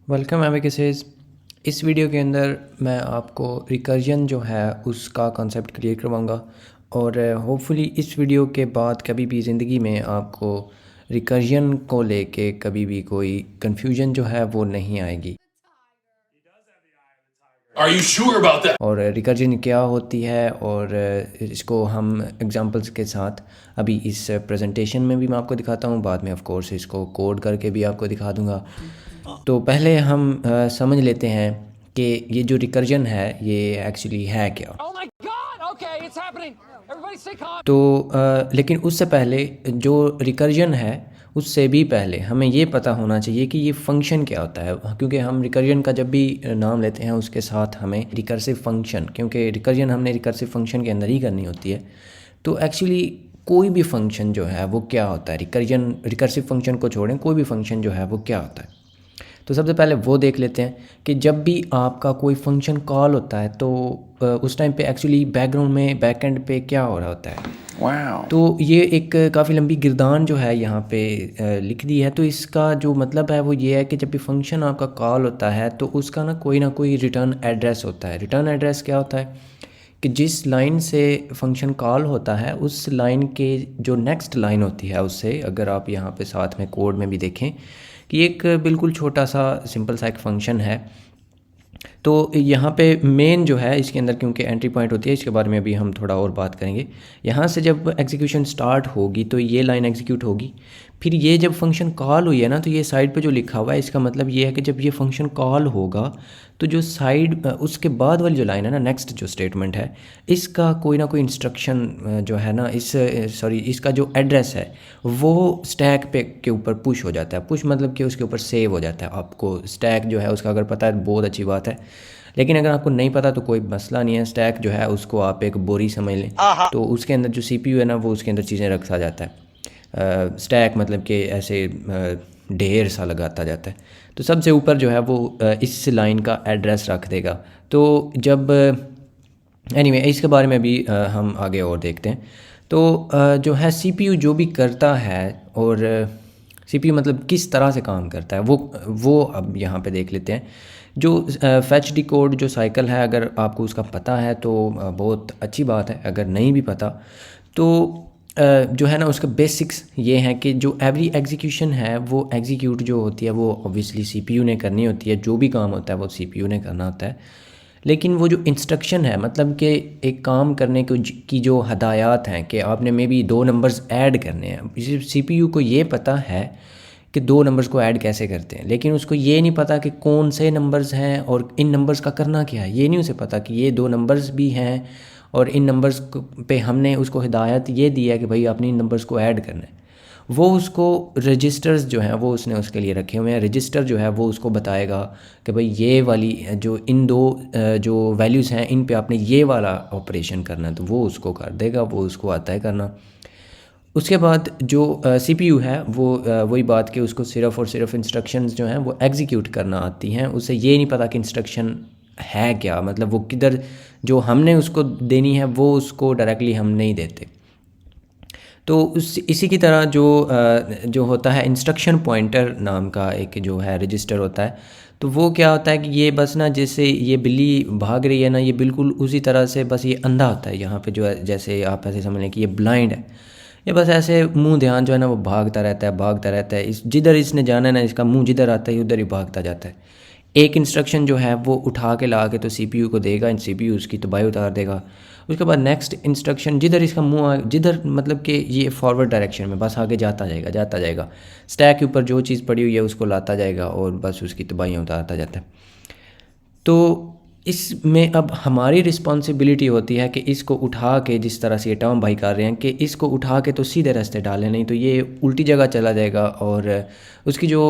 Welcome एमिकसेस। इस video के अंदर मैं आपको रिकर्जन जो है उसका कॉन्सेप्ट क्लियर करवाऊंगा और होपफुली इस वीडियो के बाद कभी भी ज़िंदगी में आपको रिकर्जन को लेके कभी भी कोई कन्फ्यूजन जो है वो नहीं आएगी। Are you sure about that? और रिकर्जन क्या होती है और इसको हम एग्जांपल्स के साथ अभी इस प्रेजेंटेशन में भी मैं आपको दिखाता हूँ, बाद में ऑफ कोर्स इसको कोड करके भी आपको दिखा दूँगा। तो पहले हम समझ लेते हैं कि ये जो रिकर्जन है ये एक्चुअली है क्या। Oh my God! Okay, it's happening. Everybody stay calm. तो लेकिन उससे पहले जो रिकर्जन है उससे भी पहले हमें ये पता होना चाहिए कि ये फंक्शन क्या होता है, क्योंकि हम रिकर्जन का जब भी नाम लेते हैं उसके साथ हमें रिकर्सिव फंक्शन, क्योंकि रिकर्जन हमने रिकर्सिव फंक्शन के अंदर ही करनी होती है। तो एक्चुअली कोई भी फंक्शन जो है वो क्या होता है, रिकर्सिव फंक्शन को छोड़ें, कोई भी फंक्शन जो है वो क्या होता है। तो सबसे पहले वो देख लेते हैं कि जब भी आपका कोई फंक्शन कॉल होता है तो उस टाइम पे एक्चुअली बैकग्राउंड में बैकएंड पे क्या हो रहा होता है। तो ये एक काफ़ी लंबी गिरदान जो है यहाँ पे लिख दी है। तो इसका जो मतलब है वो ये है कि जब भी फंक्शन आपका कॉल होता है तो उसका ना कोई रिटर्न एड्रेस होता है। रिटर्न एड्रेस क्या होता है कि जिस लाइन से फंक्शन कॉल होता है उस लाइन के जो नेक्स्ट लाइन होती है उससे, अगर आप यहाँ पे साथ में कोड में भी देखें कि एक बिल्कुल छोटा सा सिंपल सा एक फंक्शन है। तो यहाँ पे मेन जो है इसके अंदर क्योंकि एंट्री पॉइंट होती है, इसके बारे में अभी हम थोड़ा और बात करेंगे। यहाँ से जब एग्जीक्यूशन स्टार्ट होगी तो ये लाइन एग्जीक्यूट होगी, फिर ये जब फंक्शन कॉल हुई है ना तो ये साइड पे जो लिखा हुआ है इसका मतलब ये है कि जब ये फंक्शन कॉल होगा तो जो साइड उसके बाद वाली जो लाइन है ना, नेक्स्ट जो स्टेटमेंट है, इसका कोई ना कोई इंस्ट्रक्शन जो है ना इसका जो एड्रेस है वो स्टैक पे के ऊपर पुश हो जाता है। पुश मतलब कि उसके ऊपर सेव हो जाता है। आपको स्टैक जो है उसका अगर पता है बहुत अच्छी बात है, लेकिन अगर आपको नहीं पता तो कोई मसला नहीं है। स्टैक जो है उसको आप एक बोरी समझ लें, तो उसके अंदर जो सीपीयू है ना वो उसके अंदर चीज़ें रखा जाता है। स्टैक मतलब कि ऐसे ढेर सा लगाता जाता है। तो सबसे ऊपर जो है वो इस लाइन का एड्रेस रख देगा। तो जब एनीवे इसके बारे में भी हम आगे और देखते हैं। तो जो है सीपीयू जो भी करता है और सीपीयू मतलब किस तरह से काम करता है वो अब यहाँ पे देख लेते हैं। जो फैच डिकोड जो साइकिल है, अगर आपको उसका पता है तो बहुत अच्छी बात है, अगर नहीं भी पता तो जो है ना उसका बेसिक्स ये हैं कि जो एवरी एग्जीक्यूशन है वो एग्जीक्यूट जो होती है वो ऑब्वियसली सीपीयू ने करनी होती है। जो भी काम होता है वो सीपीयू ने करना होता है। लेकिन वो जो इंस्ट्रक्शन है मतलब कि एक काम करने की जो हदायत हैं कि आपने मे बी 2 नंबर्स ऐड करने हैं, सीपीयू को ये पता है कि 2 नंबर्स को ऐड कैसे करते हैं, लेकिन उसको ये नहीं पता कि कौन से नंबर्स हैं और इन नंबर्स का करना क्या है। ये नहीं उसे पता कि ये 2 नंबर्स भी हैं और इन नंबर्स पे हमने उसको हिदायत ये दी है कि भाई आपने इन नंबर्स को ऐड करना है। वो उसको रजिस्टर्स जो हैं वो उसने उसके लिए रखे हुए हैं। रजिस्टर जो है वो उसको बताएगा कि भाई ये वाली जो इन दो जो वैल्यूज़ हैं इन पे आपने ये वाला ऑपरेशन करना है, तो वो उसको कर देगा, वो उसको आता है करना। उसके बाद जो सीपीयू है वो वही बात कि उसको सिर्फ़ और सिर्फ इंस्ट्रक्शंस जो हैं वो एग्जीक्यूट करना आती हैं। उसे ये नहीं पता कि इंस्ट्रक्शन है क्या, मतलब वो किधर जो हमने उसको देनी है वो उसको डायरेक्टली हम नहीं देते। तो इसी की तरह जो होता है इंस्ट्रक्शन पॉइंटर नाम का एक जो है रजिस्टर होता है। तो वो क्या होता है कि ये बस ना जैसे ये बिल्ली भाग रही है ना, ये बिल्कुल उसी तरह से बस ये अंधा होता है। यहाँ पे जो है जैसे आप ऐसे समझ लें कि ये ब्लाइंड है, ये बस ऐसे मुंह ध्यान जो है ना वो भागता रहता है। इस जिधर इसने जाना है ना, इसका मुंह जिधर आता है उधर ही भागता जाता है। एक इंस्ट्रक्शन जो है वो उठा के ला के तो सीपीयू को देगा, इन सीपीयू उसकी तबाही उतार देगा। उसके बाद नेक्स्ट इंस्ट्रक्शन जिधर इसका मुंह जिधर मतलब कि ये फॉरवर्ड डायरेक्शन में बस आगे जाता जाएगा। स्टैक के ऊपर जो चीज़ पड़ी हुई है उसको लाता जाएगा और बस उसकी तबाहियाँ उतारता जाता है। तो इसमें अब हमारी रिस्पॉन्सिबिलिटी होती है कि इसको उठा के, जिस तरह से ये टॉम भाई कर रहे हैं कि इसको उठा के तो सीधे रास्ते डालें, नहीं तो ये उल्टी जगह चला जाएगा और उसकी जो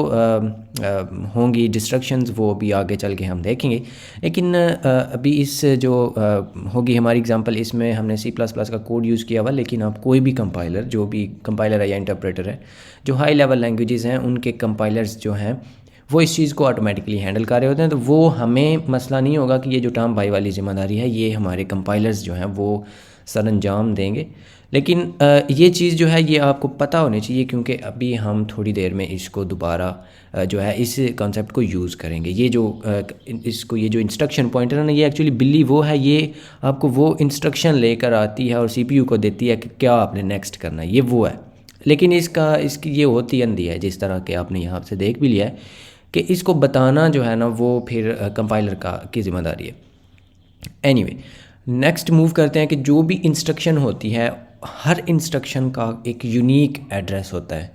होंगी डिस्ट्रक्शंस वो भी आगे चल के हम देखेंगे। लेकिन अभी इस जो होगी हमारी एग्जांपल, इसमें हमने C++ का कोड यूज़ किया हुआ, लेकिन आप कोई भी कंपाइलर, जो भी कंपाइलर है या इंटरप्रेटर है, जो हाई लेवल लैंग्वेजेस हैं उनके कंपाइलर्स जो हैं वो इस चीज़ को ऑटोमेटिकली हैंडल कर रहे होते हैं। तो वो हमें मसला नहीं होगा कि ये जो टॉम भाई वाली ज़िम्मेदारी है ये हमारे कंपाइलर्स जो हैं वो सर अंजाम देंगे। लेकिन ये चीज़ जो है ये आपको पता होनी चाहिए, क्योंकि अभी हम थोड़ी देर में इसको दोबारा जो है इस कॉन्सेप्ट को यूज़ करेंगे। ये जो इसको ये जो इंस्ट्रक्शन पॉइंटर है ना, ये एक्चुअली बिल्ली वो है, ये आपको वो इंस्ट्रक्शन लेकर आती है और सीपीयू को देती है कि क्या आपने नेक्स्ट करना है, ये वो है। लेकिन इसकी ये होती अंधी है, जिस तरह के आपने यहाँ से देख भी लिया है कि इसको बताना जो है ना वो फिर कंपाइलर की ज़िम्मेदारी है। एनीवे, नेक्स्ट मूव करते हैं कि जो भी इंस्ट्रक्शन होती है, हर इंस्ट्रक्शन का एक यूनिक एड्रेस होता है।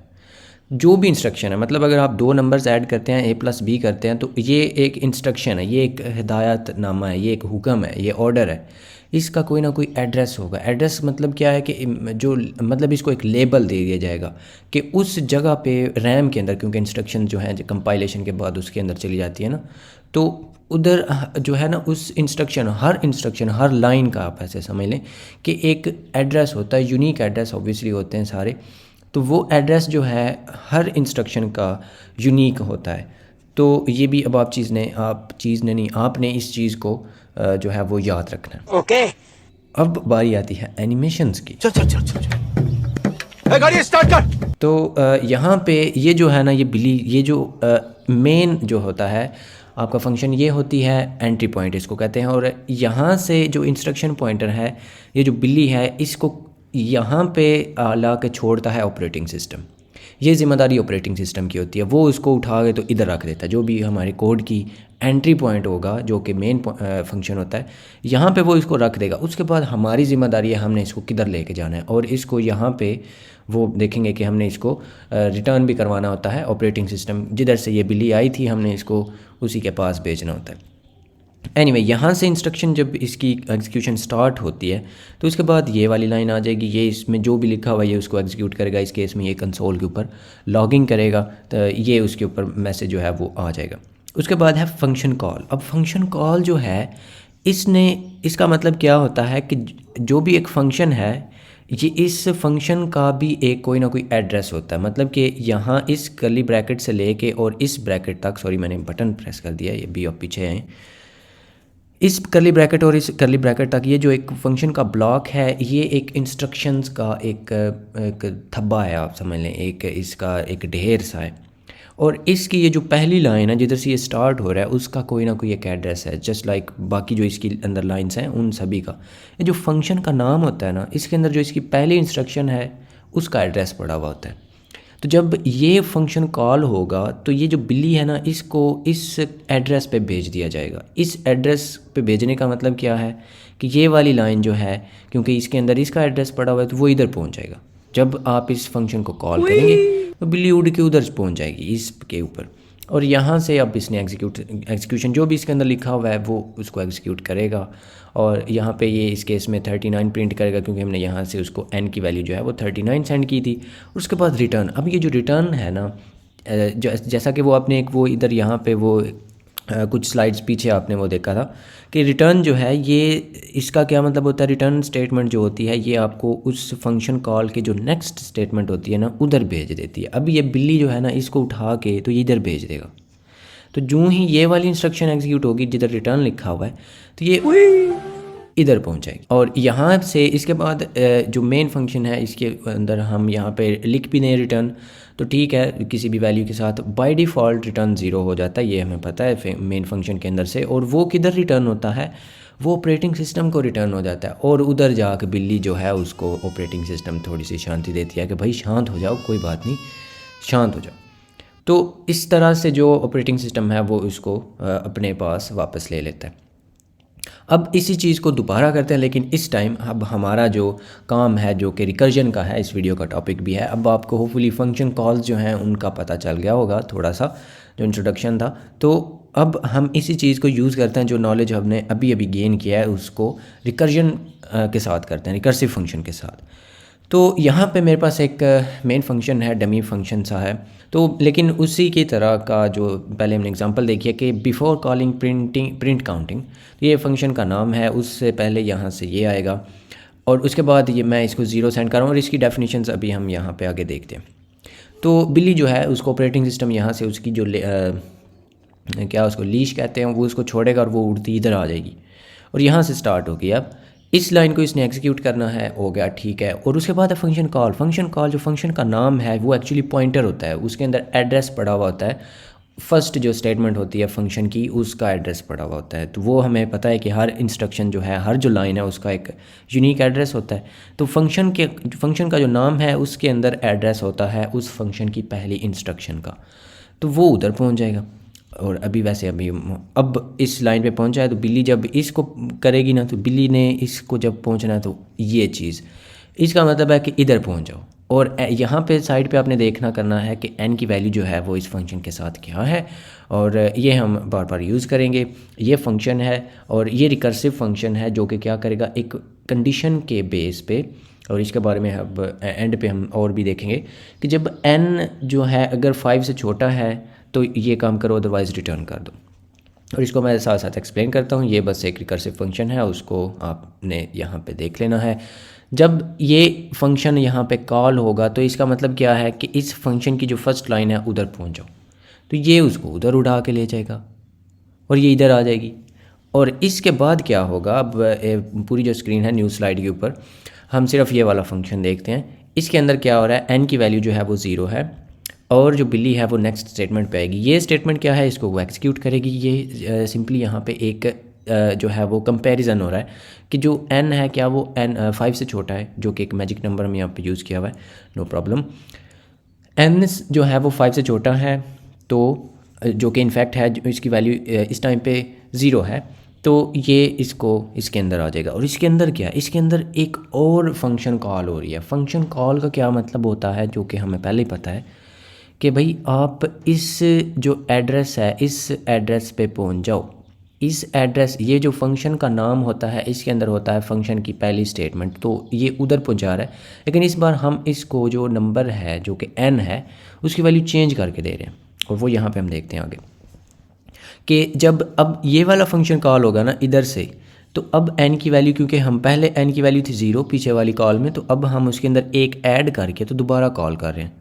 जो भी इंस्ट्रक्शन है, मतलब अगर आप दो नंबर्स ऐड करते हैं A+B करते हैं, तो ये एक इंस्ट्रक्शन है, ये एक हिदायतनामा है, ये एक हुक्म है, ये ऑर्डर है। इसका कोई ना कोई एड्रेस होगा। एड्रेस मतलब क्या है कि जो मतलब इसको एक लेबल दे दिया जाएगा कि उस जगह पे रैम के अंदर, क्योंकि इंस्ट्रक्शन जो है कंपाइलेशन के बाद उसके अंदर चली जाती है ना, तो उधर जो है ना उस इंस्ट्रक्शन हर लाइन का आप ऐसे समझ लें कि एक एड्रेस होता है, यूनिक एड्रेस ऑब्वियसली होते हैं सारे। तो वो एड्रेस जो है हर इंस्ट्रक्शन का यूनिक होता है। तो ये भी अब आपने इस चीज़ को जो है वो याद रखना है। ओके अब बारी आती है एनिमेशंस की। चल चल चल चल गाड़ी स्टार्ट कर। तो यहाँ पे ये जो है ना ये बिली, ये जो मेन जो होता है आपका फंक्शन, ये होती है एंट्री पॉइंट इसको कहते हैं। और यहाँ से जो इंस्ट्रक्शन पॉइंटर है, ये जो बिल्ली है, इसको यहाँ पे ला के छोड़ता है ऑपरेटिंग सिस्टम। ये ज़िम्मेदारी ऑपरेटिंग सिस्टम की होती है, वो उसको उठा के तो इधर रख देता है। जो भी हमारे कोड की एंट्री पॉइंट होगा, जो कि मेन फंक्शन होता है, यहाँ पे वो इसको रख देगा। उसके बाद हमारी ज़िम्मेदारी है हमने इसको किधर लेके जाना है, और इसको यहाँ पे वो देखेंगे कि हमने इसको रिटर्न भी करवाना होता है। ऑपरेटिंग सिस्टम जिधर से ये बिल्ली आई थी, हमने इसको उसी के पास भेजना होता है। एनीवे, यहाँ से इंस्ट्रक्शन जब इसकी एग्जीक्यूशन स्टार्ट होती है, तो उसके बाद ये वाली लाइन आ जाएगी। ये इसमें जो भी लिखा हुआ है ये उसको एग्जीक्यूट करेगा। इस केस में ये कंसोल के ऊपर लॉगिंग करेगा, तो ये उसके ऊपर मैसेज जो है वो आ जाएगा। उसके बाद है फंक्शन कॉल। अब फंक्शन कॉल जो है, इसका मतलब क्या होता है कि जो भी एक फंक्शन है, ये इस फंक्शन का भी एक कोई ना कोई एड्रेस होता है। मतलब कि यहाँ इस कर्ली ब्रैकेट से लेके और इस ब्रैकेट तक, सॉरी मैंने बटन प्रेस कर दिया, ये भी आप पीछे हैं, इस कर्ली ब्रैकेट और इस कर्ली ब्रैकेट तक ये जो एक फंक्शन का ब्लॉक है, ये एक इंस्ट्रक्शंस का एक थब्बा है, आप समझ लें, इसका एक ढेर सा है। और इसकी ये जो पहली लाइन है जिधर से ये स्टार्ट हो रहा है, उसका कोई ना कोई एक एड्रेस है, जस्ट लाइक बाकी जो इसकी अंदर लाइंस हैं उन सभी का। ये जो फंक्शन का नाम होता है ना, इसके अंदर जो इसकी पहली इंस्ट्रक्शन है उसका एड्रेस पड़ा हुआ होता है। तो जब ये फंक्शन कॉल होगा, तो ये जो बिल्ली है ना, इसको इस एड्रेस पे भेज दिया जाएगा। इस एड्रेस पे भेजने का मतलब क्या है कि ये वाली लाइन जो है, क्योंकि इसके अंदर इसका एड्रेस पड़ा हुआ है, तो वो इधर पहुंच जाएगा। जब आप इस फंक्शन को कॉल करेंगे तो बिल्ली उड़ के उधर पहुंच जाएगी, इसके ऊपर। और यहाँ से अब इसने एग्जीक्यूशन जो भी इसके अंदर लिखा हुआ है वो उसको एग्जीक्यूट करेगा। और यहाँ पे ये इस केस में 39 प्रिंट करेगा, क्योंकि हमने यहाँ से उसको n की वैल्यू जो है वो 39 सेंड की थी। उसके बाद रिटर्न। अब ये जो रिटर्न है ना, जैसा कि वो आपने एक वो इधर यहाँ पे वो कुछ स्लाइड्स पीछे आपने वो देखा था कि रिटर्न जो है, ये इसका क्या मतलब होता है। रिटर्न स्टेटमेंट जो होती है, ये आपको उस फंक्शन कॉल के जो नेक्स्ट स्टेटमेंट होती है ना, उधर भेज देती है। अब ये बिल्ली जो है ना, इसको उठा के तो इधर भेज देगा। तो जो ही ये वाली इंस्ट्रक्शन एग्जीक्यूट होगी जिधर रिटर्न लिखा हुआ है, तो ये इधर पहुंच जाएगी। और यहाँ से इसके बाद जो मेन फंक्शन है, इसके अंदर हम यहाँ पे लिख भी दें रिटर्न, तो ठीक है, किसी भी वैल्यू के साथ बाय डिफ़ॉल्ट रिटर्न 0 हो जाता है, ये हमें पता है मेन फंक्शन के अंदर से। और वो किधर रिटर्न होता है, वो ऑपरेटिंग सिस्टम को रिटर्न हो जाता है। और उधर जाके बिल्ली जो है उसको ऑपरेटिंग सिस्टम थोड़ी सी शांति देती है कि भाई शांत हो जाओ, कोई बात नहीं, शांत हो जाओ। तो इस तरह से जो ऑपरेटिंग सिस्टम है वो उसको अपने पास वापस ले लेता है। अब इसी चीज़ को दोबारा करते हैं, लेकिन इस टाइम अब हमारा जो काम है, जो कि रिकर्जन का है, इस वीडियो का टॉपिक भी है। अब आपको होपफुली फंक्शन कॉल्स जो हैं उनका पता चल गया होगा, थोड़ा सा जो इंट्रोडक्शन था। तो अब हम इसी चीज़ को यूज़ करते हैं, जो नॉलेज हमने अभी अभी गेन किया है उसको रिकर्जन के साथ करते हैं, रिकर्सिव फंक्शन के साथ। तो यहाँ पे मेरे पास एक मेन फंक्शन है, डमी फंक्शन सा है। तो लेकिन उसी की तरह का जो पहले हमने एग्जांपल देखी है कि बिफोर कॉलिंग प्रिंट काउंटिंग, ये फंक्शन का नाम है। उससे पहले यहाँ से ये आएगा और उसके बाद ये मैं इसको 0 सेंड कर रहा हूँ। और इसकी डेफिनेशंस अभी हम यहाँ पे आगे देखते हैं। तो बिल्ली जो है उसको ऑपरेटिंग सिस्टम यहाँ से उसकी जो क्या उसको लीश कहते हैं, वो उसको छोड़ेगा और वो उड़ती इधर आ जाएगी और यहाँ से स्टार्ट होगी। अब इस लाइन को इसने एग्जीक्यूट करना है, हो गया, ठीक है। और उसके बाद है फंक्शन कॉल। फंक्शन कॉल जो फंक्शन का नाम है वो एक्चुअली पॉइंटर होता है, उसके अंदर एड्रेस पड़ा हुआ होता है। फर्स्ट जो स्टेटमेंट होती है फंक्शन की उसका एड्रेस पड़ा हुआ होता है। तो वो हमें पता है कि हर इंस्ट्रक्शन जो है, हर जो लाइन है उसका एक यूनिक एड्रेस होता है। तो फंक्शन का जो नाम है उसके अंदर एड्रेस होता है उस फंक्शन की पहली इंस्ट्रक्शन का, तो वो उधर पहुंच जाएगा। और अभी अब इस लाइन पे पहुंचा है तो बिल्ली जब इसको करेगी ना, तो बिल्ली ने इसको जब पहुंचना है तो ये चीज़, इसका मतलब है कि इधर पहुंच जाओ। और यहाँ पे साइड पे आपने देखना करना है कि n की वैल्यू जो है वो इस फंक्शन के साथ क्या है, और ये हम बार बार यूज़ करेंगे। ये फंक्शन है और ये रिकर्सिव फंक्शन है जो कि क्या करेगा, एक कंडीशन के बेस पे, और इसके बारे में अब एंड पे हम और भी देखेंगे कि जब n जो है अगर 5 से छोटा है तो ये काम करो, अदरवाइज़ रिटर्न कर दो। और इसको मैं साथ साथ एक्सप्लेन करता हूँ। ये बस एक रिकर्सिव फंक्शन है, उसको आपने यहाँ पे देख लेना है। जब ये फंक्शन यहाँ पे कॉल होगा तो इसका मतलब क्या है कि इस फंक्शन की जो फर्स्ट लाइन है उधर पहुँच जाओ, तो ये उसको उधर उड़ा के ले जाएगा और ये इधर आ जाएगी। और इसके बाद क्या होगा, अब पूरी जो स्क्रीन है न्यू स्लाइड के ऊपर हम सिर्फ ये वाला फंक्शन देखते हैं। इसके अंदर क्या हो रहा है, n की वैल्यू जो है वो 0 है और जो बिल्ली है वो नेक्स्ट स्टेटमेंट पे आएगी। ये स्टेटमेंट क्या है, इसको वो एक्सिक्यूट करेगी। ये सिंपली यहाँ पे एक जो है वो कंपैरिजन हो रहा है कि जो n है क्या वो n 5 से छोटा है, जो कि एक मैजिक नंबर हम यहाँ पे यूज़ किया हुआ है, नो प्रॉब्लम। n जो है वो 5 से छोटा है, तो जो कि इनफैक्ट है, जो इसकी वैल्यू इस टाइम पे 0 है, तो ये इसको इसके अंदर आ जाएगा। और इसके अंदर क्या है, इसके अंदर एक और फंक्शन कॉल हो रही है। फंक्शन कॉल का क्या मतलब होता है, जो कि हमें पहले ही पता है कि भाई आप इस जो एड्रेस है इस एड्रेस पे पहुंच जाओ। इस एड्रेस, ये जो फंक्शन का नाम होता है इसके अंदर होता है फंक्शन की पहली स्टेटमेंट, तो ये उधर पहुंचा रहा है। लेकिन इस बार हम इसको जो नंबर है जो कि n है उसकी वैल्यू चेंज करके दे रहे हैं, और वो यहाँ पे हम देखते हैं आगे कि जब अब ये वाला फंक्शन कॉल होगा ना इधर से, तो अब n की वैल्यू, क्योंकि हम पहले n की वैल्यू थी 0 पीछे वाली कॉल में, तो अब हम उसके अंदर एक ऐड करके तो दोबारा कॉल कर रहे हैं।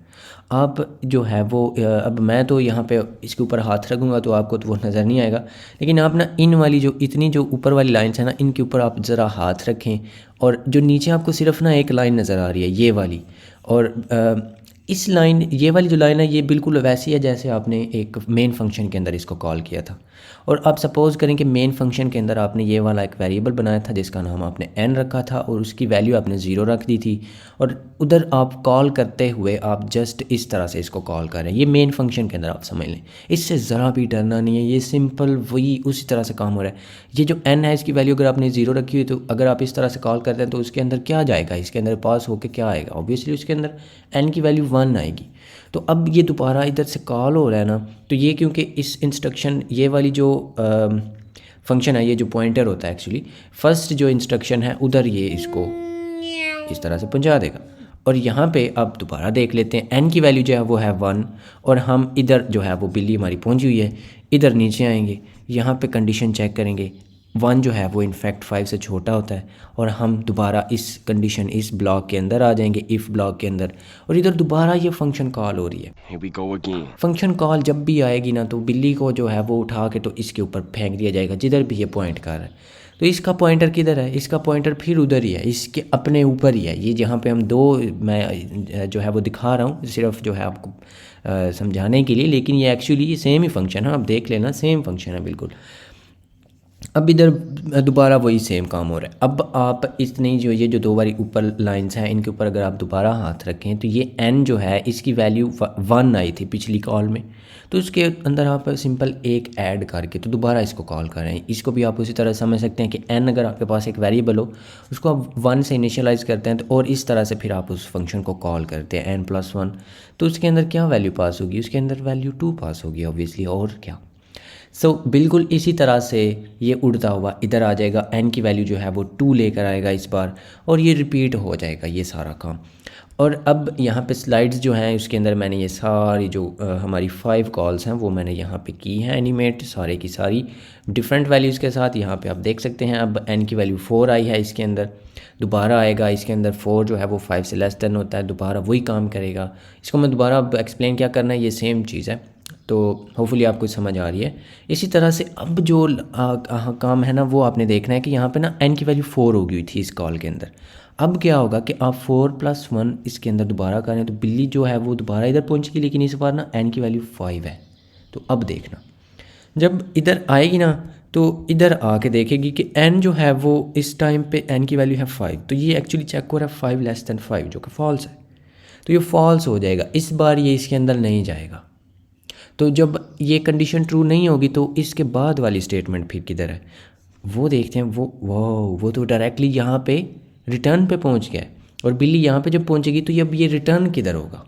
आप जो है वो अब मैं तो यहाँ पे इसके ऊपर हाथ रखूँगा तो आपको तो वो नज़र नहीं आएगा, लेकिन आप ना इन वाली जो इतनी जो ऊपर वाली लाइन्स है ना, इनके ऊपर आप ज़रा हाथ रखें, और जो नीचे आपको सिर्फ ना एक लाइन नज़र आ रही है ये वाली, और इस लाइन, ये वाली जो लाइन है ये बिल्कुल वैसी है जैसे आपने एक मेन फंक्शन के अंदर इसको कॉल किया था। और आप सपोज़ करें कि मेन फंक्शन के अंदर आपने ये वाला एक वेरिएबल बनाया था जिसका नाम आपने n रखा था और उसकी वैल्यू आपने 0 रख दी थी, और उधर आप कॉल करते हुए आप जस्ट इस तरह से इसको कॉल कर रहे हैं। ये मेन फंक्शन के अंदर आप समझ लें, इससे ज़रा भी डरना नहीं है, ये सिंपल वही उसी तरह से काम हो रहा है। ये जो n है इसकी वैल्यू अगर आपने 0 रखी हुई, तो अगर आप इस तरह से कॉल करते हैं तो उसके अंदर क्या जाएगा, इसके अंदर पास होकर क्या आएगा, ऑब्वियसली उसके अंदर n की वैल्यू 1 आएगी। तो अब ये दोबारा इधर से कॉल हो रहा है ना, तो ये क्योंकि इस इंस्ट्रक्शन, ये वाली जो फंक्शन है, ये जो पॉइंटर होता है एक्चुअली, फर्स्ट जो इंस्ट्रक्शन है उधर ये इसको इस तरह से पहुंचा देगा। और यहाँ पे अब दोबारा देख लेते हैं, n की वैल्यू जो है वो है 1, और हम इधर जो है वो बिल्ली हमारी पहुंची हुई है, इधर नीचे आएंगे, यहाँ पे कंडीशन चेक करेंगे, 1 जो है वो इनफैक्ट 5 से छोटा होता है, और हम दोबारा इस कंडीशन, इस ब्लॉक के अंदर आ जाएंगे, इफ़ ब्लॉक के अंदर, और इधर दोबारा ये फंक्शन कॉल हो रही है। Here we go again. Function call जब भी आएगी ना, तो बिल्ली को जो है वो उठा के तो इसके ऊपर फेंक दिया जाएगा जिधर भी ये पॉइंट कर रहा है। तो इसका पॉइंटर किधर है, इसका पॉइंटर फिर उधर ही है, इसके अपने ऊपर ही है। ये जहाँ पे हम दो, मैं जो है वो दिखा रहा हूँ सिर्फ जो है आपको समझाने के लिए, लेकिन ये एक्चुअली ये सेम ही फंक्शन है, आप देख लेना सेम फंक्शन है बिल्कुल। अब इधर दोबारा वही सेम काम हो रहा है। अब आप इतनी जो ये जो दो बारी ऊपर लाइंस हैं इनके ऊपर अगर आप दोबारा हाथ रखें, तो ये n जो है इसकी वैल्यू 1 आई थी पिछली कॉल में, तो उसके अंदर आप सिंपल एक ऐड करके तो दोबारा इसको कॉल कर रहे हैं। इसको भी आप उसी तरह समझ सकते हैं कि n अगर आपके पास एक वेरिएबल हो, उसको आप 1 से इनिशियलाइज़ करते हैं, तो और इस तरह से फिर आप उस फंक्शन को कॉल करते हैं n+1, तो उसके अंदर क्या वैल्यू पास होगी, उसके अंदर वैल्यू 2 पास होगी ऑब्वियसली, और क्या। बिल्कुल इसी तरह से ये उड़ता हुआ इधर आ जाएगा, n की वैल्यू जो है वो 2 लेकर आएगा इस बार, और ये रिपीट हो जाएगा ये सारा काम। और अब यहाँ पे स्लाइड्स जो हैं उसके अंदर मैंने ये सारी जो हमारी 5 कॉल्स हैं वो मैंने यहाँ पे की हैं एनिमेट, सारे की सारी डिफरेंट वैल्यूज़ के साथ। यहाँ पे आप देख सकते हैं अब n की वैल्यू 4 आई है, इसके अंदर दोबारा आएगा, इसके अंदर 4 जो है वो 5 से लेस देन होता है, दोबारा वही काम करेगा। इसको मैं दोबारा अब एक्सप्लेन क्या करना है, ये सेम चीज़ है। तो होपफुली आपको समझ आ रही है। इसी तरह से अब जो काम है ना वो आपने देखना है कि यहाँ पे ना n की वैल्यू 4 हो गई थी इस कॉल के अंदर। अब क्या होगा कि आप 4 + 1 इसके अंदर दोबारा करें तो बिल्ली जो है वो दोबारा इधर पहुँचेगी, लेकिन इस बार ना n की वैल्यू 5 है। तो अब देखना जब इधर आएगी ना तो इधर आके देखेगी कि n जो है वो इस टाइम पे n की वैल्यू है 5, तो ये एक्चुअली चेक हो रहा है 5 लेस देन 5 जो कि फॉल्स है। तो ये फॉल्स हो जाएगा, इस बार ये इसके अंदर नहीं जाएगा। तो जब ये कंडीशन ट्रू नहीं होगी तो इसके बाद वाली स्टेटमेंट फिर किधर है वो देखते हैं। वो तो डायरेक्टली यहाँ पे रिटर्न पे पहुँच गया है, और बिल्ली यहाँ पे जब पहुँचेगी तो अब ये रिटर्न किधर होगा,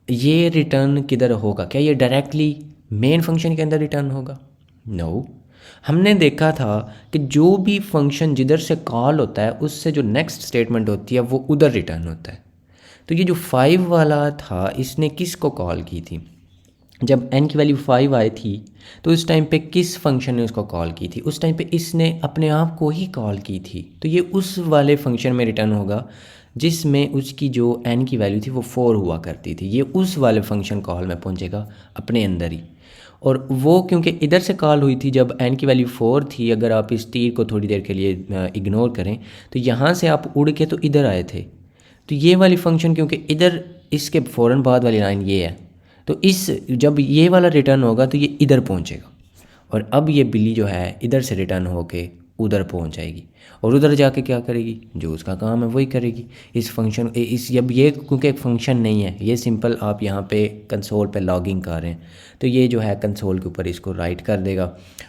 ये रिटर्न किधर होगा? क्या ये डायरेक्टली मेन फंक्शन के अंदर रिटर्न होगा? नो। हमने देखा था कि जो भी फंक्शन जिधर से कॉल होता है उससे जो नेक्स्ट स्टेटमेंट होती है वो उधर रिटर्न होता है। तो ये जो 5 वाला था इसने किस को कॉल की थी? जब n की वैल्यू 5 आई थी तो उस टाइम पे किस फंक्शन ने उसको कॉल की थी? उस टाइम पे इसने अपने आप को ही कॉल की थी। तो ये उस वाले फंक्शन में रिटर्न होगा जिसमें उसकी जो n की वैल्यू थी वो 4 हुआ करती थी। ये उस वाले फंक्शन कॉल में पहुंचेगा अपने अंदर ही। और वो क्योंकि इधर से कॉल हुई थी जब n की वैल्यू 4 थी, अगर आप इस तीर को थोड़ी देर के लिए इग्नोर करें तो यहाँ से आप उड़ के तो इधर आए थे। तो ये वाली फंक्शन क्योंकि इधर इसके फ़ौरन बाद वाली लाइन ये है, तो इस जब ये वाला रिटर्न होगा तो ये इधर पहुंचेगा, और अब ये बिल्ली जो है इधर से रिटर्न होके उधर पहुंच जाएगी, और उधर जाके क्या करेगी? जो उसका काम है वही करेगी। इस फंक्शन अब ये क्योंकि एक फंक्शन नहीं है, ये सिंपल आप यहाँ पे कंसोल पे लॉगिंग कर रहे हैं, तो ये जो है कंसोल के ऊपर इसको राइट कर देगा।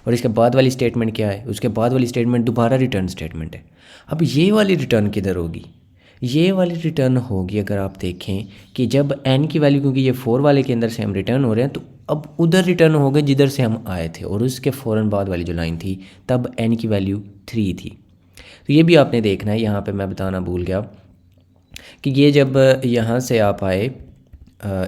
और इसके बाद वाली स्टेटमेंट क्या है? उसके बाद वाली स्टेटमेंट दोबारा रिटर्न स्टेटमेंट है। अब ये वाली रिटर्न किधर होगी? ये वाली रिटर्न होगी अगर आप देखें कि जब n की वैल्यू, क्योंकि ये 4 वाले के अंदर से हम रिटर्न हो रहे हैं, तो अब उधर रिटर्न हो गए जिधर से हम आए थे, और उसके फ़ौरन बाद वाली जो लाइन थी तब n की वैल्यू 3 थी। तो ये भी आपने देखना है। यहाँ पे मैं बताना भूल गया कि ये जब यहाँ से आप आए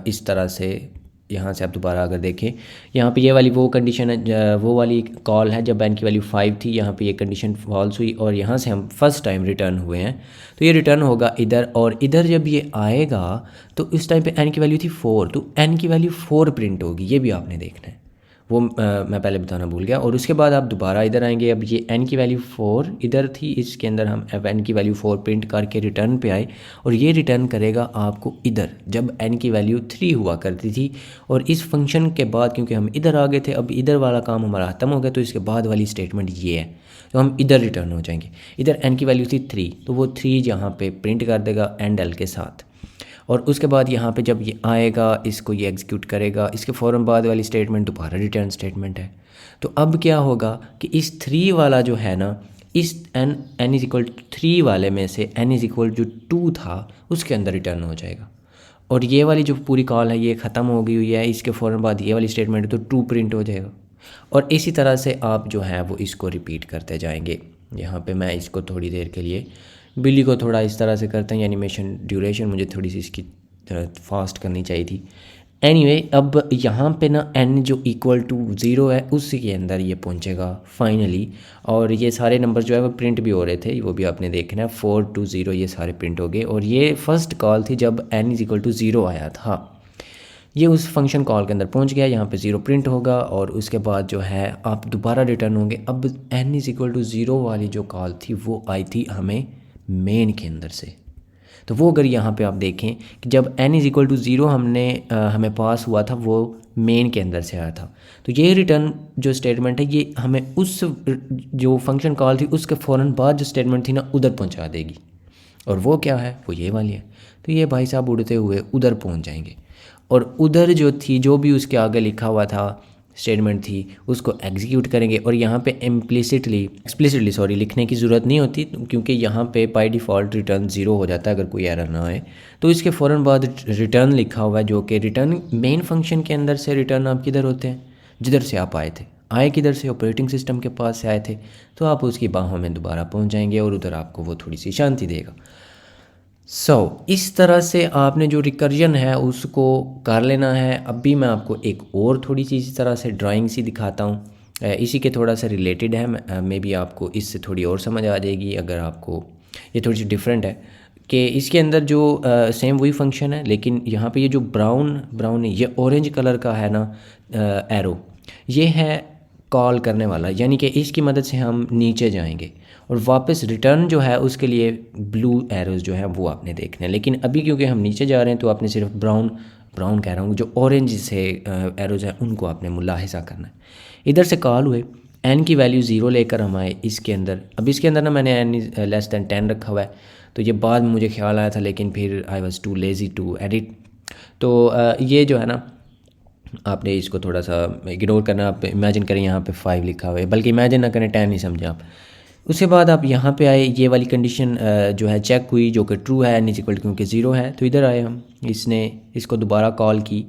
इस तरह से, यहाँ से आप दोबारा अगर देखें यहाँ पे ये वाली वो कंडीशन है, वो वाली कॉल है जब n की वैल्यू 5 थी, यहाँ पे ये कंडीशन फॉल्स हुई और यहाँ से हम फर्स्ट टाइम रिटर्न हुए हैं, तो ये रिटर्न होगा इधर। और इधर जब ये आएगा तो इस टाइम पे n की वैल्यू थी 4, तो n की वैल्यू 4 प्रिंट होगी। ये भी आपने देखना है, वो मैं पहले बताना भूल गया। और उसके बाद आप दोबारा इधर आएंगे, अब ये n की वैल्यू 4 इधर थी, इसके अंदर हम अब n की वैल्यू 4 प्रिंट करके रिटर्न पे आए, और ये रिटर्न करेगा आपको इधर जब n की वैल्यू 3 हुआ करती थी। और इस फंक्शन के बाद क्योंकि हम इधर आ गए थे, अब इधर वाला काम हमारा ख़त्म हो गया, तो इसके बाद वाली स्टेटमेंट ये है, तो हम इधर रिटर्न हो जाएंगे। इधर n की वैल्यू थी 3, तो वो 3 यहाँ पे प्रिंट कर देगा एंड l के साथ। और उसके बाद यहाँ पे जब ये आएगा इसको ये एग्जीक्यूट करेगा, इसके फ़ौरन बाद वाली स्टेटमेंट दोबारा रिटर्न स्टेटमेंट है। तो अब क्या होगा कि इस 3 वाला जो है ना, इस n इज़ 3 वाले में से n इज़ जो 2 था उसके अंदर रिटर्न हो जाएगा। और ये वाली जो पूरी कॉल है ये ख़त्म हो गई हुई है, इसके फ़ौरन बाद ये वाली स्टेटमेंट तो 2 प्रिंट हो जाएगा। और इसी तरह से आप जो है वो इसको रिपीट करते जाएंगे। यहाँ पे मैं इसको थोड़ी देर के लिए बिल्ली को थोड़ा इस तरह से करते हैं, एनिमेशन ड्यूरेशन मुझे थोड़ी सी इसकी फास्ट करनी चाहिए थी। एनीवे अब यहाँ पे ना n जो इक्वल टू 0 है उसी के अंदर ये पहुँचेगा फाइनली, और ये सारे नंबर जो है वो प्रिंट भी हो रहे थे, वो भी आपने देखना है। 4 to 0 ये सारे प्रिंट हो गए, और ये फर्स्ट कॉल थी जब n इज़ इक्वल टू 0 आया था। ये उस फंक्शन कॉल के अंदर पहुंच गया, यहाँ पे 0 प्रिंट होगा, और उसके बाद जो है आप दोबारा रिटर्न होंगे। अब n इज़ इक्वल टू 0 वाली जो कॉल थी वो आई थी हमें मेन के अंदर से। तो वो अगर यहाँ पे आप देखें कि जब n इज़ इक्वल टू 0 हमें पास हुआ था वो मेन के अंदर से आया था, तो ये रिटर्न जो स्टेटमेंट है ये हमें उस जो फंक्शन कॉल थी उसके फ़ौरन बाद जो स्टेटमेंट थी ना उधर पहुँचा देगी। और वो क्या है? वो ये वाली है। तो ये भाई साहब उड़ते हुए उधर पहुँच जाएंगे, और उधर जो थी जो भी उसके आगे लिखा हुआ था स्टेटमेंट थी उसको एग्जीक्यूट करेंगे। और यहाँ पे एक्सप्लिसिटली लिखने की ज़रूरत नहीं होती, क्योंकि यहाँ पे बाय डिफ़ॉल्ट रिटर्न 0 हो जाता है अगर कोई एरर ना आए। तो इसके फ़ौरन बाद रिटर्न लिखा हुआ है, जो कि रिटर्न मेन फंक्शन के अंदर से रिटर्न आप किधर होते हैं? जिधर से आप आए थे। आए किधर से? ऑपरेटिंग सिस्टम के पास से आए थे, तो आप उसकी बाहों में दोबारा पहुँच जाएंगे और उधर आपको वो थोड़ी सी शांति देगा। इस तरह से आपने जो रिकर्जन है उसको कर लेना है। अभी मैं आपको एक और थोड़ी सी इसी तरह से ड्राइंग सी दिखाता हूँ, इसी के थोड़ा सा रिलेटेड है, मे बी आपको इससे थोड़ी और समझ आ जाएगी अगर आपको ये थोड़ी सी डिफरेंट है। कि इसके अंदर जो सेम वही फंक्शन है, लेकिन यहाँ पे ये जो ब्राउन है, ये ऑरेंज कलर का है ना एरो, ये है कॉल करने वाला, यानी कि इसकी मदद से हम नीचे जाएंगे और वापस रिटर्न जो है उसके लिए ब्लू एरोज़ जो है वो आपने देखने हैं। लेकिन अभी क्योंकि हम नीचे जा रहे हैं तो आपने सिर्फ ब्राउन कह रहा हूँ, जो ऑरेंज से एरोज़ हैं उनको आपने मुलाहिजा करना है। इधर से कॉल हुए, एन की वैल्यू 0 लेकर हम आए इसके अंदर। अब इसके अंदर ना मैंने एन लेस दैन 10 रखा हुआ है, तो ये बाद में मुझे ख्याल आया था, लेकिन फिर I was too lazy to edit. तो ये जो है ना, आपने इसको थोड़ा सा इग्नोर करना। आप इमेजिन करें यहाँ पे 5 लिखा हुआ है, बल्कि इमेजिन ना करें, 10 नहीं समझे आप। उसके बाद आप यहाँ पे आए, ये वाली कंडीशन जो है चेक हुई, जो कि ट्रू है, n इक्वल क्योंकि 0 है। तो इधर आए हम, इसने इसको दोबारा कॉल की,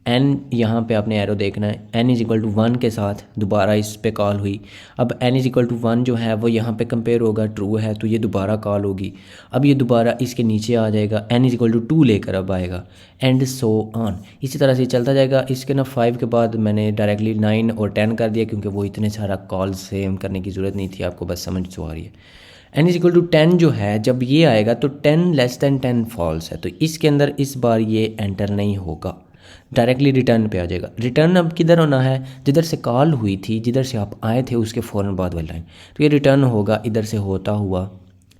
n यहाँ पे आपने एरो देखना है, n इक्वल टू 1 के साथ दोबारा इस पे कॉल हुई। अब n इक्वल टू 1 जो है वो यहाँ पे कंपेयर होगा, ट्रू है तो ये दोबारा कॉल होगी। अब ये दोबारा इसके नीचे आ जाएगा, n इक्वल टू 2 लेकर अब आएगा, एंड सो ऑन। इसी तरह से चलता जाएगा। इसके ना 5 के बाद मैंने डायरेक्टली 9 और 10 कर दिया, क्योंकि वो इतने सारा कॉल सेम करने की ज़रूरत नहीं थी, आपको बस समझ तो आ रही है। n इक्वल टू 10 जो है, जब ये आएगा तो 10 लेस दैन 10 फॉल्स है, तो इसके अंदर इस बार ये एंटर नहीं होगा, डायरेक्टली रिटर्न पे आ जाएगा। रिटर्न अब किधर होना है, जिधर से कॉल हुई थी, जिधर से आप आए थे उसके फ़ौरन बाद वाली लाइन। तो ये रिटर्न होगा इधर से होता हुआ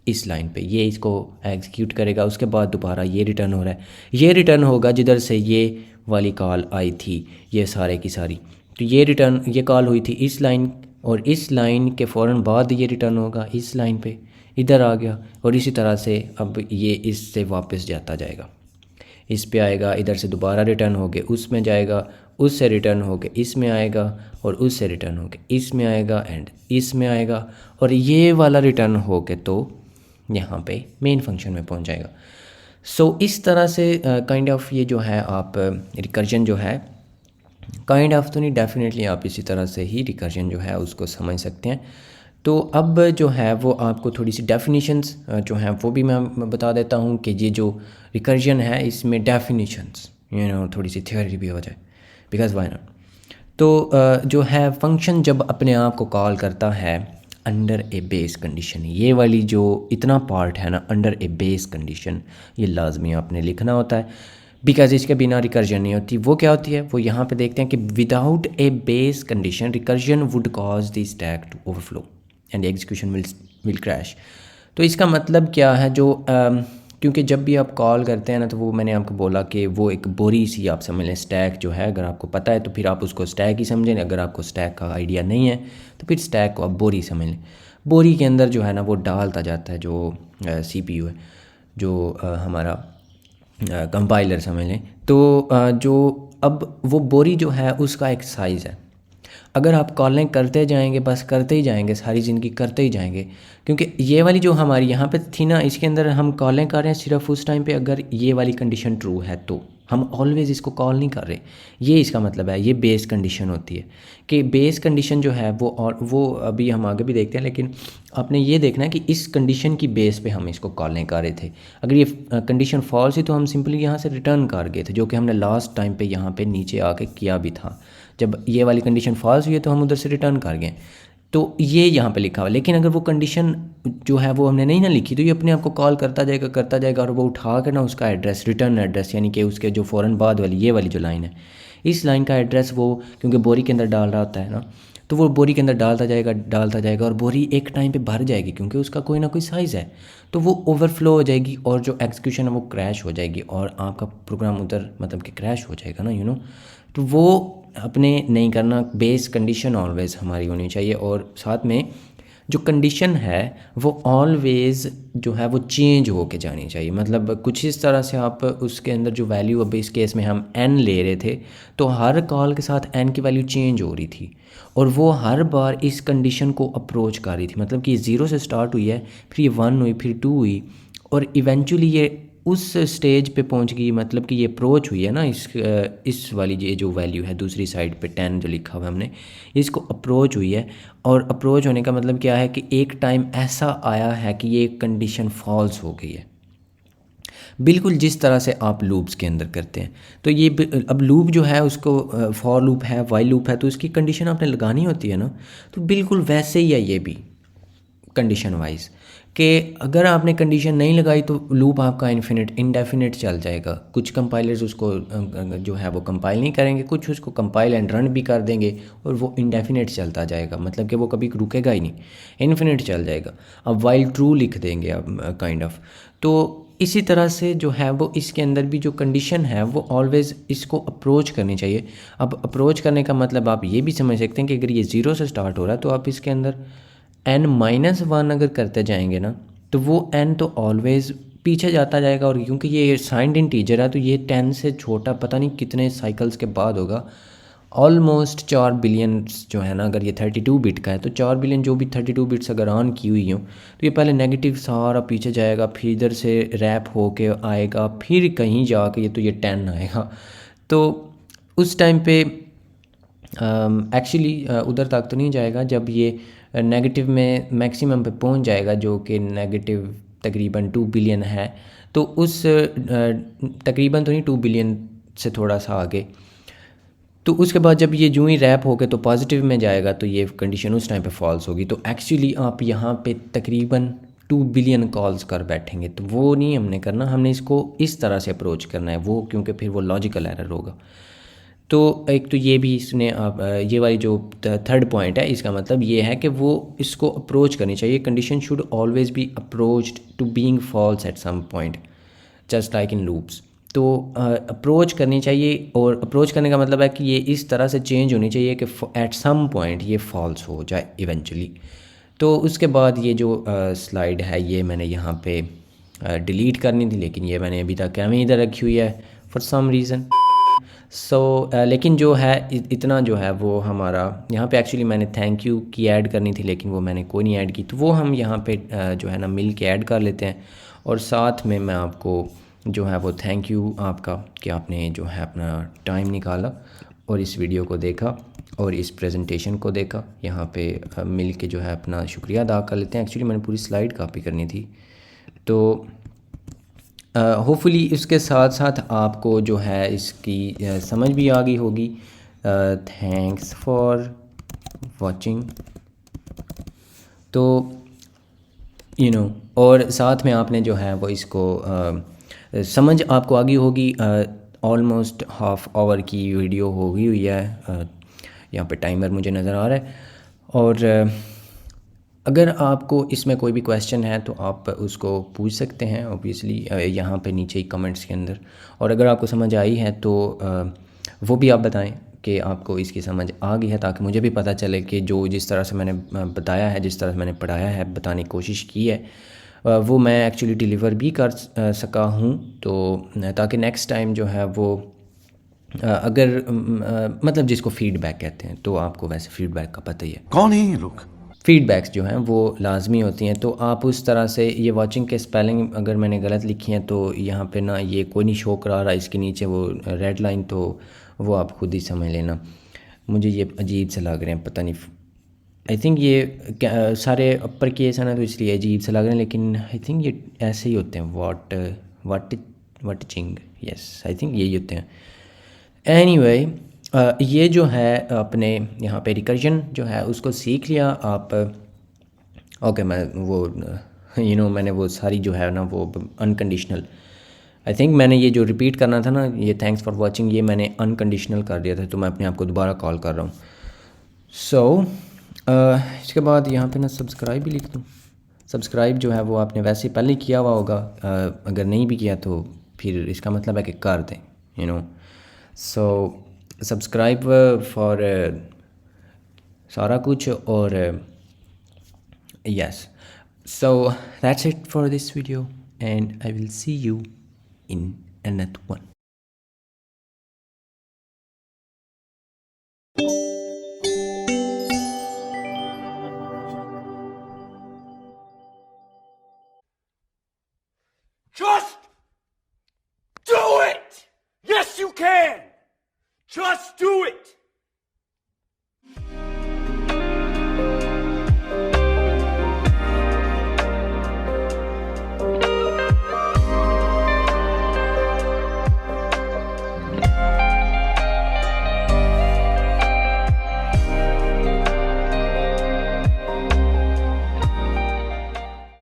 इस लाइन पे, ये इसको एग्जीक्यूट करेगा। उसके बाद दोबारा ये रिटर्न हो रहा है, ये रिटर्न होगा जिधर से ये वाली कॉल आई थी, ये सारे की सारी। तो ये रिटर्न, ये कॉल हुई थी इस लाइन, और इस लाइन के फ़ौरन बाद ये रिटर्न होगा इस लाइन पे, इधर आ गया। और इसी तरह से अब ये इससे वापस जाता जाएगा, इस पे आएगा, इधर से दोबारा रिटर्न होके उसमें जाएगा, उससे रिटर्न होके इसमें आएगा, और उससे रिटर्न होके इसमें आएगा, एंड इसमें आएगा, और ये वाला रिटर्न होके तो यहाँ पे मेन फंक्शन में पहुँच जाएगा। सो इस तरह से काइंड ऑफ ये जो है आप रिकर्जन जो है, काइंड ऑफ तो नहीं, डेफिनेटली आप इसी तरह से ही रिकर्जन जो है उसको समझ सकते हैं। तो अब जो है वो आपको थोड़ी सी डेफिनेशंस जो हैं वो भी मैं बता देता हूँ कि ये जो रिकर्जन है इसमें डेफिनेशंस थोड़ी सी थ्योरी भी हो जाए, बिकॉज वाई नॉट। तो जो है फंक्शन जब अपने आप को कॉल करता है अंडर ए बेस कंडीशन, ये वाली जो इतना पार्ट है ना, अंडर ए बेस कंडीशन, ये लाजमी आपने लिखना होता है, बिकॉज इसके बिना रिकर्जन नहीं होती। वो क्या होती है, वो यहाँ पे देखते हैं कि without a base condition recursion would cause the stack to overflow and execution will crash. तो इसका मतलब क्या है, जो क्योंकि जब भी आप कॉल करते हैं ना, तो वो मैंने आपको बोला कि वो एक बोरी सी आप समझ लें, स्टैक जो है, अगर आपको पता है तो फिर आप उसको स्टैक ही समझें, अगर आपको स्टैक का आइडिया नहीं है तो फिर स्टैक को आप बोरी समझ लें। बोरी के अंदर जो है ना वो डालता जाता है जो CPU है, जो हमारा कंपाइलर समझ लें। तो जो अब वो बोरी जो है उसका एक साइज़ है। अगर आप कॉलें करते जाएंगे, बस करते ही जाएंगे, सारी ज़िंदगी करते ही जाएंगे, क्योंकि ये वाली जो हमारी यहाँ पे थी ना, इसके अंदर हम कॉलें कर रहे हैं सिर्फ उस टाइम पे अगर ये वाली कंडीशन ट्रू है, तो हम ऑलवेज़ इसको कॉल नहीं कर रहे। ये इसका मतलब है, ये बेस कंडीशन होती है कि बेस कंडीशन जो है वो अभी हम आगे भी देखते हैं, लेकिन आपने ये देखना है कि इस कंडीशन की बेस पे हम इसको कॉल नहीं कर रहे थे। अगर ये कंडीशन फॉल्स ही तो हम सिंपली यहाँ से रिटर्न कर गए थे, जो कि हमने लास्ट टाइम पे यहाँ पे नीचे आके किया भी था। जब ये वाली कंडीशन फॉल्स हुई है तो हम उधर से रिटर्न कर गए, तो ये यहाँ पे लिखा हुआ। लेकिन अगर वो कंडीशन जो है वो हमने नहीं ना लिखी, तो ये अपने आप को कॉल करता जाएगा और वो उठा कर ना उसका एड्रेस, रिटर्न एड्रेस, यानी कि उसके जो फ़ौरन बाद वाली ये वाली जो लाइन है, इस लाइन का एड्रेस वो क्योंकि बोरी के अंदर डाल रहा होता है ना, तो वो बोरी के अंदर डालता जाएगा और बोरी एक टाइम पे भर जाएगी, क्योंकि उसका कोई ना कोई साइज़ है, तो वो ओवरफ्लो हो जाएगी और जो एग्जीक्यूशन है वो क्रैश हो जाएगी और आपका प्रोग्राम उधर मतलब कि क्रैश हो जाएगा ना, तो वो अपने नहीं करना। बेस कंडीशन ऑलवेज़ हमारी होनी चाहिए, और साथ में जो कंडीशन है वो ऑलवेज़ जो है वो चेंज हो के जानी चाहिए। मतलब कुछ इस तरह से आप उसके अंदर जो वैल्यू, अब इस केस में हम n ले रहे थे, तो हर कॉल के साथ n की वैल्यू चेंज हो रही थी और वो हर बार इस कंडीशन को अप्रोच कर रही थी। मतलब कि 0 से स्टार्ट हुई है, फिर ये 1 हुई, फिर 2 हुई, और इवेंचुअली ये उस स्टेज पे पहुंच गई। मतलब कि ये अप्रोच हुई है ना, इस वाली ये जो वैल्यू है दूसरी साइड पे 10 जो लिखा हुआ है हमने, इसको अप्रोच हुई है। और अप्रोच होने का मतलब क्या है कि एक टाइम ऐसा आया है कि ये कंडीशन फॉल्स हो गई है, बिल्कुल जिस तरह से आप लूप्स के अंदर करते हैं। तो ये अब लूप जो है उसको फॉर लूप है, वाइल लूप है, तो इसकी कंडीशन आपने लगानी होती है ना, तो बिल्कुल वैसे ही है ये भी कंडीशन वाइज कि अगर आपने कंडीशन नहीं लगाई तो लूप आपका इंडेफिनिट चल जाएगा। कुछ कंपाइलर्स उसको जो है वो कंपाइल नहीं करेंगे, कुछ उसको कंपाइल एंड रन भी कर देंगे और वो इंडेफिनिट चलता जाएगा, मतलब कि वो कभी रुकेगा ही नहीं, इन्फिनिट चल जाएगा। अब वाइल ट्रू लिख देंगे अब काइंड ऑफ। तो इसी तरह से जो है वो इसके अंदर भी जो कंडीशन है वो ऑलवेज़ इसको अप्रोच करनी चाहिए। अब अप्रोच करने का मतलब आप ये भी समझ सकते हैं कि अगर ये 0 से स्टार्ट हो रहा है तो आप इसके अंदर n-1 अगर करते जाएंगे ना तो वो n तो ऑलवेज़ पीछे जाता जाएगा, और क्योंकि ये साइंड इंटीजर है तो ये 10 से छोटा पता नहीं कितने साइकिल्स के बाद होगा। ऑलमोस्ट 4 बिलियन जो है ना, अगर ये 32 बिट का है तो 4 बिलियन जो भी 32 बिट्स अगर ऑन की हुई हो तो ये पहले नेगेटिव सारा पीछे जाएगा, फिर इधर से रैप होके आएगा, फिर कहीं जाके ये 10 आएगा। तो उस टाइम पे एक्चुअली उधर तक तो नहीं जाएगा जब ये नेगेटिव में मैक्सिमम पे पहुंच जाएगा, जो कि नेगेटिव तकरीबन 2 बिलियन है। तो उस तकरीबन तो नहीं 2 बिलियन से थोड़ा सा आगे, तो उसके बाद जब ये यूँ ही रैप हो गए तो पॉजिटिव में जाएगा तो ये कंडीशन उस टाइम पे फॉल्स होगी। तो एक्चुअली आप यहाँ पे तकरीबन 2 बिलियन कॉल्स कर बैठेंगे, तो वो नहीं हमने करना, हमने इसको इस तरह से अप्रोच करना है वो, क्योंकि फिर वो लॉजिकल एरर होगा। तो एक तो ये भी इसने आप ये वाली जो थर्ड पॉइंट है इसका मतलब ये है कि वो इसको अप्रोच करनी चाहिए। Condition should always be approached to being false at some point just like in loops. तो अप्रोच करनी चाहिए, और अप्रोच करने का मतलब है कि ये इस तरह से चेंज होनी चाहिए कि एट सम पॉइंट ये फॉल्स हो जाए इवेंचुअली। तो उसके बाद ये जो स्लाइड है ये मैंने यहाँ पे डिलीट करनी थी, लेकिन ये मैंने अभी तक कैमे इधर रखी हुई है फॉर सम रीज़न। लेकिन जो है इतना जो है वो हमारा यहाँ पे एक्चुअली मैंने थैंक यू की ऐड करनी थी, लेकिन वो मैंने कोई नहीं ऐड की, तो वो हम यहाँ पे जो है ना मिल के ऐड कर लेते हैं। और साथ में मैं आपको जो है वो थैंक यू आपका कि आपने जो है अपना टाइम निकाला और इस वीडियो को देखा और इस प्रेजेंटेशन को देखा। यहाँ पे मिल के जो है अपना शुक्रिया अदा कर लेते हैं। एक्चुअली मैंने पूरी स्लाइड कॉपी करनी थी, तो होपफुली इसके साथ साथ आपको जो है इसकी समझ भी आ गई होगी। Thanks for watching. तो और साथ में आपने जो है वो इसको समझ आपको आ गई होगी। ऑलमोस्ट हाफ आवर की वीडियो हो गई हुई है, यहाँ पे टाइमर मुझे नज़र आ रहा है। और अगर आपको इसमें कोई भी क्वेश्चन है तो आप उसको पूछ सकते हैं ऑब्वियसली यहाँ पे नीचे ही कमेंट्स के अंदर। और अगर आपको समझ आई है तो वो भी आप बताएं कि आपको इसकी समझ आ गई है, ताकि मुझे भी पता चले कि जो जिस तरह से मैंने बताया है, जिस तरह से मैंने पढ़ाया है, बताने की कोशिश की है, वो मैं एक्चुअली डिलीवर भी कर सका हूँ। तो ताकि नेक्स्ट टाइम जो है वो अगर मतलब जिसको फीडबैक कहते हैं, तो आपको वैसे फीडबैक का पता ही है, कौन है ये लोग? फीडबैक्स जो हैं वो लाजमी होती हैं। तो आप उस तरह से ये वॉचिंग के स्पेलिंग अगर मैंने गलत लिखी हैं तो यहाँ पे ना ये कोई नहीं शो करा रहा, इसके नीचे वो रेड लाइन, तो वो आप खुद ही समझ लेना। मुझे ये अजीब से लग रहे हैं, पता नहीं, आई थिंक ये सारे अपर केस है ना तो इसलिए अजीब से लग रहे हैं, लेकिन आई थिंक ये ऐसे ही होते हैं। वॉटिचिंग, यस आई थिंक यही होते हैं। एनीवे ये जो है अपने यहाँ पे रिकर्जन जो है उसको सीख लिया आप। ओके, मैं वो मैंने वो सारी जो है ना वो अनकंडीशनल, आई थिंक मैंने ये जो रिपीट करना था ना, ये थैंक्स फॉर वाचिंग, ये मैंने अनकंडीशनल कर दिया था, तो मैं अपने आप को दोबारा कॉल कर रहा हूँ। सो इसके बाद यहाँ पे ना सब्सक्राइब भी लिख दूँ। सब्सक्राइब जो है वो आपने वैसे पहले किया हुआ होगा, अगर नहीं भी किया तो फिर इसका मतलब है कि कर दें, सो सब्सक्राइब फॉर सारा कुछ। और yes, so that's it for this video and I will see you in another one. Just do it! Yes, you can! Just do it!